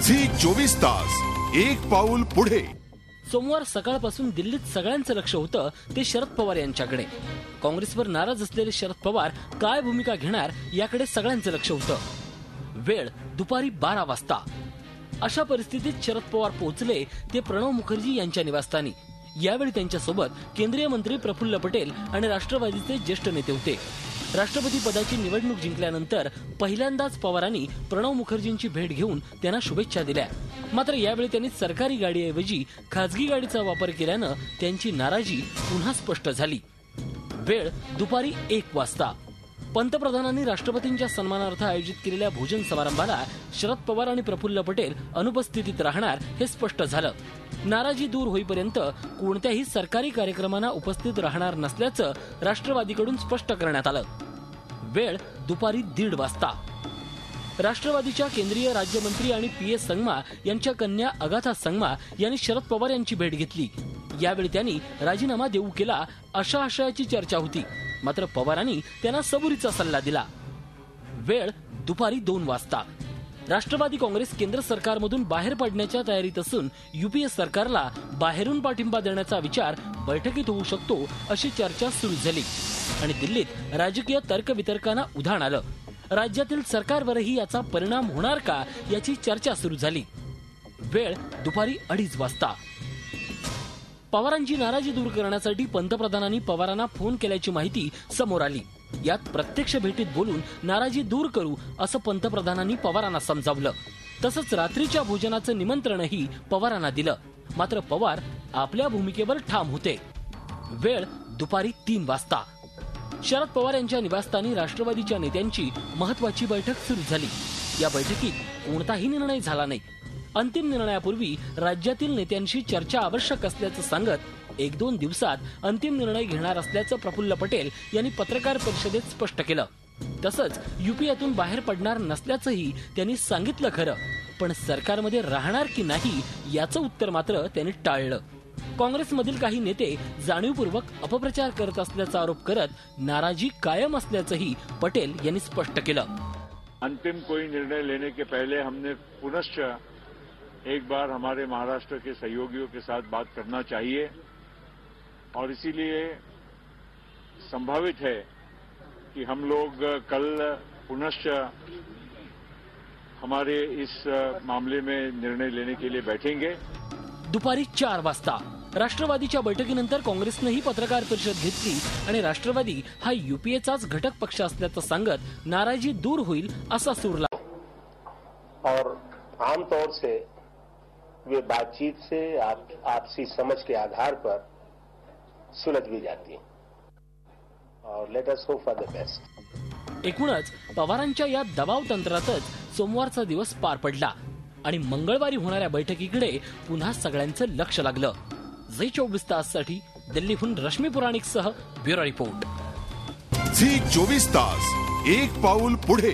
Zee 24 तास एक पाऊल पुढे। सोमवार सकाळपासून दिल्लीत सगळ्यांचं लक्ष होतं ते शरद पवार यांच्याकडे। काँग्रेसवर नाराज असलेले शरद पवार काय भूमिका घेणार याकडे सगळ्यांचं लक्ष होतं। वेळ दुपारी 12 वाजता। अशा परिस्थितीत शरद पवार पोहोचले ते प्रणव मुखर्जी यांच्या निवासस्थानी। यावेळी त्यांच्यासोबत केंद्रीय मंत्री प्रफुल्ल पटेल आणि राष्ट्रवादीचे ज्येष्ठ नेते होते। राष्ट्रपती पदाची निवडणूक जिंकल्यानंतर पहिल्यांदाच पवारांनी प्रणव मुखर्जींची भेट घेऊन त्यांना शुभेच्छा दिल्या। मात्र यावेळी त्यांनी सरकारी गाडीऐवजी खासगी गाडीचा वापर केल्यानं त्यांची नाराजी पुन्हा स्पष्ट झाली। वेळ दुपारी 1 वाजता। पंतप्रधानांनी राष्ट्रपतींच्या सन्मानार्थ आयोजित केलेल्या भोजन समारंभाला शरद पवार आणि प्रफुल्ल पटेल अनुपस्थितीत राहणार हे स्पष्ट झालं। नाराजी दूर होईपर्यंत कोणत्याही सरकारी कार्यक्रमांना उपस्थित राहणार नसल्याचं राष्ट्रवादीकडून स्पष्ट करण्यात आलं। वेळ दुपारी 1:30 वाजता। राष्ट्रवादीच्या केंद्रीय राज्यमंत्री आणि पीएस संगमा यांच्या कन्या अगाथा संगमा यांनी शरद पवार यांची भेट घेतली। यावेळी त्यांनी राजीनामा देऊ केला अशा आशयाची चर्चा होती। मात्र पवारांनी त्यांना सबुरीचा सल्ला दिला। वेळ दुपारी 2 वाजता। राष्ट्रवादी काँग्रेस केंद्र सरकारमधून बाहेर पडण्याच्या तयारीत असून युपीए सरकारला बाहेरून पाठिंबा देण्याचा विचार बैठकीत होऊ शकतो अशी चर्चा सुरू झाली आणि दिल्लीत राजकीय तर्कवितर्कांना उधाण आलं। राज्यातील सरकारवरही याचा परिणाम होणार का याची चर्चा सुरू झाली। वेळ दुपारी 2:30 वाजता। पवारांची नाराजी दूर करण्यासाठी पंतप्रधानांनी पवारांना फोन केल्याची माहिती समोर आली। यात प्रत्यक्ष भेटीत बोलून नाराजी दूर करू असं पंतप्रधानांनी पवारांना समजावलं। तसंच रात्रीच्या भोजनाचं निमंत्रणही पवारांना दिलं। मात्र पवार आपल्या भूमिकेवर ठाम होते। वेळ दुपारी 3 वाजता। शरद पवार यांच्या निवासस्थानी राष्ट्रवादीच्या नेत्यांची महत्वाची बैठक सुरू झाली। या बैठकीत कोणताही निर्णय झाला नाही। अंतिम निर्णयापूर्वी राज्यातील नेत्यांशी चर्चा आवश्यक असल्याचं सांगत 1-2 दिवसात अंतिम निर्णय घेणार असल्याचं प्रफुल्ल पटेल यांनी पत्रकार परिषदेत स्पष्ट केलं। तसंच युपीएतून बाहेर पडणार नसल्याचंही त्यांनी सांगितलं खरं, पण सरकारमध्ये राहणार की नाही याचं उत्तर मात्र त्यांनी टाळलं। काँग्रेसमधील काही नेते जाणीवपूर्वक अपप्रचार करत असल्याचा आरोप करत नाराजी कायम असल्याचंही पटेल यांनी स्पष्ट केलं। अंतिम कोई निर्णय लेने के पहले हमने पुनश्च एक बार हमारे महाराष्ट्र के सहयोगियों के साथ बात करना चाहिए और इसीलिए संभावित है कि हम लोग कल पुनश्च हमारे इस मामले में निर्णय लेने के लिए बैठेंगे। दुपारी 4 वाजता राष्ट्रवादीच्या बैठकीनंतर काँग्रेसनेही पत्रकार परिषद घेतली आणि राष्ट्रवादी हा युपीएचाच घटक पक्ष असल्याचं सांगत नाराजी दूर होईल असा सूर लावला। और आमतौर से वे बातचीत से आपसी समझ के आधार पर सुलझ भी जाती है और let us hope for the best. एकूणच पवारांच्या या दबाव तंत्रातच सोमवारचा दिवस पार पडला आणि मंगळवारी होणाऱ्या बैठकीकडे पुन्हा सगळ्यांचं लक्ष लागलं। झी 24 ताससाठी दिल्लीहून रश्मी पुराणिकसह ब्युरो रिपोर्ट। झी 24 तास एक पाऊल पुढे।